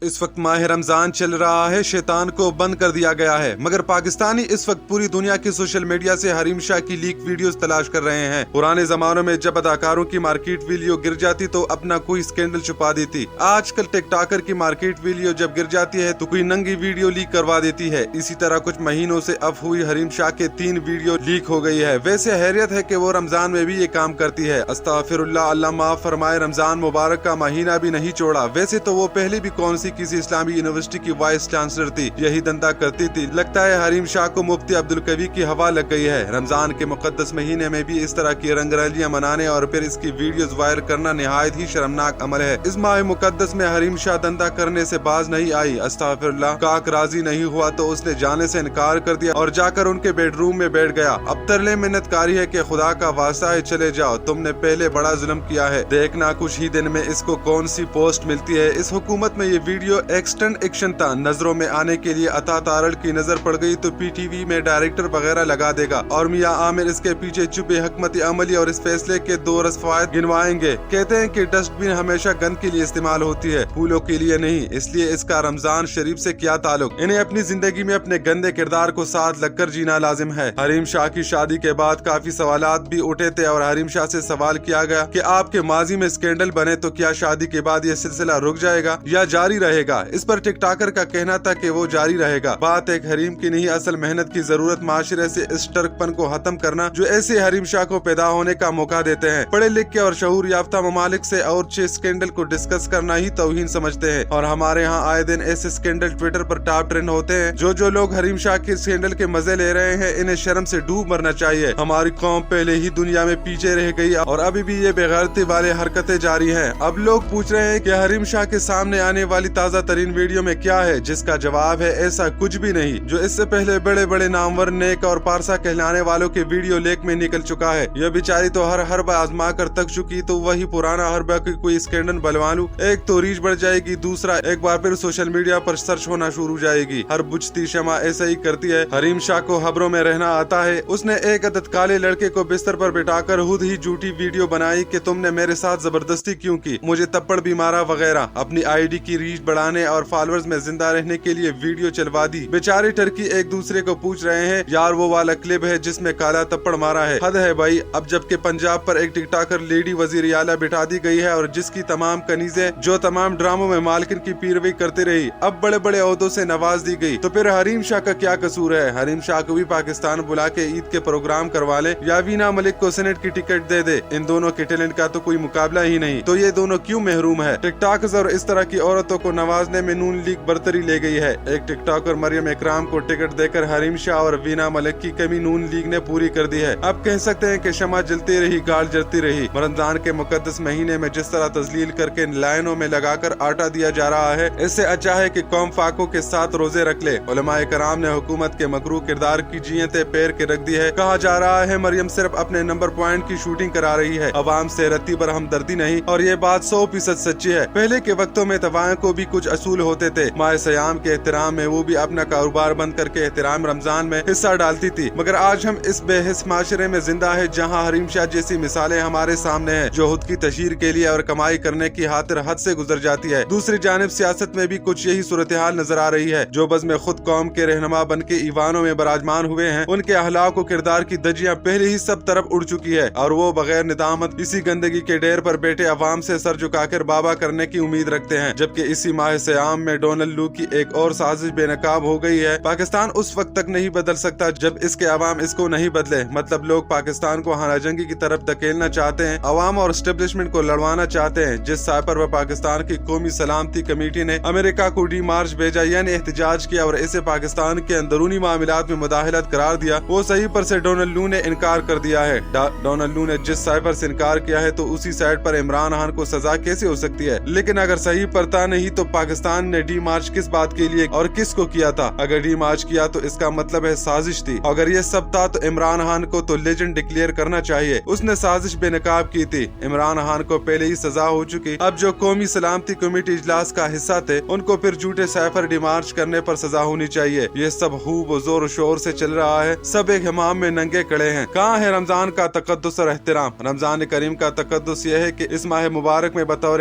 اس وقت ماہ رمضان چل رہا ہے، شیطان کو بند کر دیا گیا ہے، مگر پاکستانی اس وقت پوری دنیا کی سوشل میڈیا سے حریم شاہ کی لیک ویڈیوز تلاش کر رہے ہیں۔ پرانے زمانوں میں جب اداکاروں کی مارکیٹ ویڈیو گر جاتی تو اپنا کوئی سکینڈل چھپا دیتی، آج کل ٹک ٹاکر کی مارکیٹ ویڈیو جب گر جاتی ہے تو کوئی ننگی ویڈیو لیک کروا دیتی ہے۔ اسی طرح کچھ مہینوں سے اب ہوئی حریم شاہ کے 3 ویڈیو لیک ہو گئی ہے۔ ویسے حیرت ہے کہ وہ رمضان میں بھی یہ کام کرتی ہے۔ استغفر اللہ، اللہ معاف فرمائے، رمضان مبارک کا مہینہ بھی نہیں چھوڑا۔ ویسے تو وہ پہلے بھی کون سی کسی اسلامی یونیورسٹی کی وائس چانسلر تھی، یہی دندہ کرتی تھی۔ لگتا ہے حریم شاہ کو مفتی عبدالقوی کی ہوا لگ گئی ہے۔ رمضان کے مقدس مہینے میں بھی اس طرح کی رنگ رلیاں منانے اور پھر اس کی ویڈیوز وائرل کرنا نہایت ہی شرمناک عمل ہے۔ اس ماہ مقدس میں حریم شاہ دندہ کرنے سے باز نہیں آئی۔ استغفر اللہ، کاک راضی نہیں ہوا تو اس نے جانے سے انکار کر دیا اور جا کر ان کے بیڈ روم میں بیٹھ گیا۔ اب ترلے منت کاری ہے کہ خدا کا واسطہ ہے چلے جاؤ، تم نے پہلے بڑا ظلم کیا ہے۔ دیکھنا کچھ ہی دن میں اس کو کون سی پوسٹ ملتی ہے۔ اس حکومت میں یہ ویڈیو ایکسٹنڈ ایکشن تھا، نظروں میں آنے کے لیے عطا تارڑ کی نظر پڑ گئی تو پی ٹی وی میں ڈائریکٹر وغیرہ لگا دے گا اور میاں عامر اس کے پیچھے چھپے حکمت عملی اور اس فیصلے کے 2 رسوائیات گنوائیں گے۔ کہتے ہیں کہ ڈسٹ بن ہمیشہ گند کے لیے استعمال ہوتی ہے، پھولوں کے لیے نہیں، اس لیے اس کا رمضان شریف سے کیا تعلق؟ انہیں اپنی زندگی میں اپنے گندے کردار کو ساتھ لگ کر جینا لازم ہے۔ حریم شاہ کی شادی کے بعد کافی سوالات بھی اٹھے تھے اور حریم شاہ سے سوال کیا گیا کہ آپ کے ماضی میں اسکینڈل بنے تو کیا شادی کے بعد یہ سلسلہ رک جائے گا یا جاری رہے گا؟ اس پر ٹک ٹاکر کا کہنا تھا کہ وہ جاری رہے گا۔ بات ایک حریم کی نہیں، اصل محنت کی ضرورت معاشرے سے اس ٹرک پن کو ختم کرنا جو ایسے حریم شاہ کو پیدا ہونے کا موقع دیتے ہیں۔ پڑھے لکھ کے اور شعور یافتہ ممالک سے اور 6 اسکینڈل کو ڈسکس کرنا ہی توہین سمجھتے ہیں، اور ہمارے ہاں آئے دن ایسے اسکینڈل ٹویٹر پر ٹاپ ٹرینڈ ہوتے ہیں۔ جو لوگ حریم شاہ کے اسکینڈل کے مزے لے رہے ہیں انہیں شرم سے ڈوب مرنا چاہیے۔ ہماری قوم پہلے ہی دنیا میں پیچھے رہ گئی اور ابھی بھی یہ بےغیرتی والے حرکتیں جاری ہیں۔ اب لوگ پوچھ رہے ہیں کہ حریم شاہ کے سامنے آنے والی تازہ ترین ویڈیو میں کیا ہے، جس کا جواب ہے ایسا کچھ بھی نہیں۔ جو اس سے پہلے بڑے بڑے نامور، نیک اور پارسا کہلانے والوں کے ویڈیو لیک میں نکل چکا ہے۔ یہ بیچاری تو ہر حرب آزما کر تک چکی، تو وہی پرانا حرب کی کوئی اسکینڈل بلوا لوں، ایک تو ریچ بڑھ جائے گی، دوسرا ایک بار پھر سوشل میڈیا پر سرچ ہونا شروع ہو جائے گی۔ ہر بجھتی شمع ایسا ہی کرتی ہے۔ حریم شاہ کو خبروں میں رہنا آتا ہے۔ اس نے ایک عدد کالے لڑکے کو بستر پر بٹھا کر خود ہی جھوٹی ویڈیو بنائی کہ تم نے میرے ساتھ زبردستی کیوں کی، مجھے تپڑ بھی مارا وغیرہ۔ اپنی آئی ڈی کی ریچ بڑھانے اور فالوورز میں زندہ رہنے کے لیے ویڈیو چلوا دی۔ بیچارے ٹرکی ایک دوسرے کو پوچھ رہے ہیں یار وہ والا کلپ ہے جس میں کالا تپڑ مارا ہے؟ حد ہے بھائی۔ اب جبکہ پنجاب پر ایک ٹک ٹاکر لیڈی وزیر اعلیٰ بٹھا دی گئی ہے اور جس کی تمام کنیزیں جو تمام ڈراموں میں مالکن کی پیروی کرتی رہی اب بڑے بڑے عہدوں سے نواز دی گئی، تو پھر حریم شاہ کا کیا قصور ہے؟ حریم شاہ کو بھی پاکستان بلا کے عید کے پروگرام کروا لے یا وینا ملک کو سینٹ کی ٹکٹ دے دے، ان دونوں کے ٹیلنٹ کا تو کوئی مقابلہ ہی نہیں، تو یہ دونوں کیوں محروم ہے؟ ٹک ٹاکرز اور اس طرح کی عورتوں کو نوازنے میں نون لیگ برتری لے گئی ہے۔ ایک ٹک ٹاکر مریم اکرام کو ٹکٹ دے کر حریم شاہ اور وینا ملک کی کمی نون لیگ نے پوری کر دی ہے۔ اب کہہ سکتے ہیں کہ شمع جلتی رہی، گال جلتی رہی۔ رمضان کے مقدس مہینے میں جس طرح تذلیل کر کے لائنوں میں لگا کر آٹا دیا جا رہا ہے، اس سے اچھا ہے کہ قوم فاقوں کے ساتھ روزے رکھ لے۔ علماء کرام نے حکومت کے مکروہ کردار کی جینتے پیر کے رکھ دی ہے۔ کہا جا رہا ہے مریم صرف اپنے نمبر پوائنٹ کی شوٹنگ کرا رہی ہے، عوام سے رتی پر ہمدردی نہیں، اور یہ بات 100% سچی ہے۔ پہلے کے وقتوں میں توائیں کو بھی کچھ اصول ہوتے تھے، ماہ سیام کے احترام میں وہ بھی اپنا کاروبار بند کر کے احترام رمضان میں حصہ ڈالتی تھی، مگر آج ہم اس بے حس معاشرے میں زندہ ہے جہاں حریم شاہ جیسی مثالیں ہمارے سامنے ہیں جو خود کی تشہیر کے لیے اور کمائی کرنے کی خاطر حد سے گزر جاتی ہے۔ دوسری جانب سیاست میں بھی کچھ یہی صورتحال نظر آ رہی ہے۔ جو بزم خود قوم کے رہنما بن کے ایوانوں میں براجمان ہوئے ہیں، ان کے اخلاق و کردار کی دجیاں پہلے ہی سب طرف اڑ چکی ہے اور وہ بغیر ندامت اسی گندگی کے ڈیر پر بیٹھے عوام سے سر جھکا کر بابا کرنے کی امید رکھتے ہیں۔ جبکہ اسی ماہ سیام میں ڈونلڈ لو کی ایک اور سازش بے نقاب ہو گئی ہے۔ پاکستان اس وقت تک نہیں بدل سکتا جب اس کے عوام اس کو نہیں بدلے۔ مطلب لوگ پاکستان کو خانہ جنگی کی طرف دھکیلنا چاہتے ہیں، عوام اور اسٹیبلشمنٹ کو لڑوانا چاہتے ہیں۔ جس سائپر پر پاکستان کی قومی سلامتی کمیٹی نے امریکہ کو ڈی مارچ بھیجا یعنی احتجاج کیا اور اسے پاکستان کے اندرونی معاملات میں مداخلت قرار دیا، وہ صحیح پر سے ڈونلڈ لو نے انکار کر دیا ہے۔ ڈونلڈ لو نے جس سائپر سے انکار کیا ہے تو اسی سائٹ پر عمران خان کو سزا کیسے ہو سکتی ہے؟ لیکن اگر صحیح پرتا نہیں تو پاکستان نے ڈی مارچ کس بات کے لیے اور کس کو کیا تھا؟ اگر ڈی مارچ کیا تو اس کا مطلب ہے سازش تھی۔ اگر یہ سب تھا تو عمران خان کو تو لیجنڈ ڈکلیئر کرنا چاہیے، اس نے سازش بے نقاب کی تھی۔ عمران خان کو پہلے ہی سزا ہو چکی، اب جو قومی سلامتی کمیٹی اجلاس کا حصہ تھے ان کو پھر جھوٹے سائپر ڈی مارچ کرنے پر سزا ہونی چاہیے۔ یہ سب خوب و زور و شور سے چل رہا ہے، سب ایک حمام میں ننگے کڑے ہیں۔ کہاں ہے رمضان کا تقدس اور احترام؟ رمضان کریم کا تقدس یہ ہے کہ اس ماہ مبارک میں بطور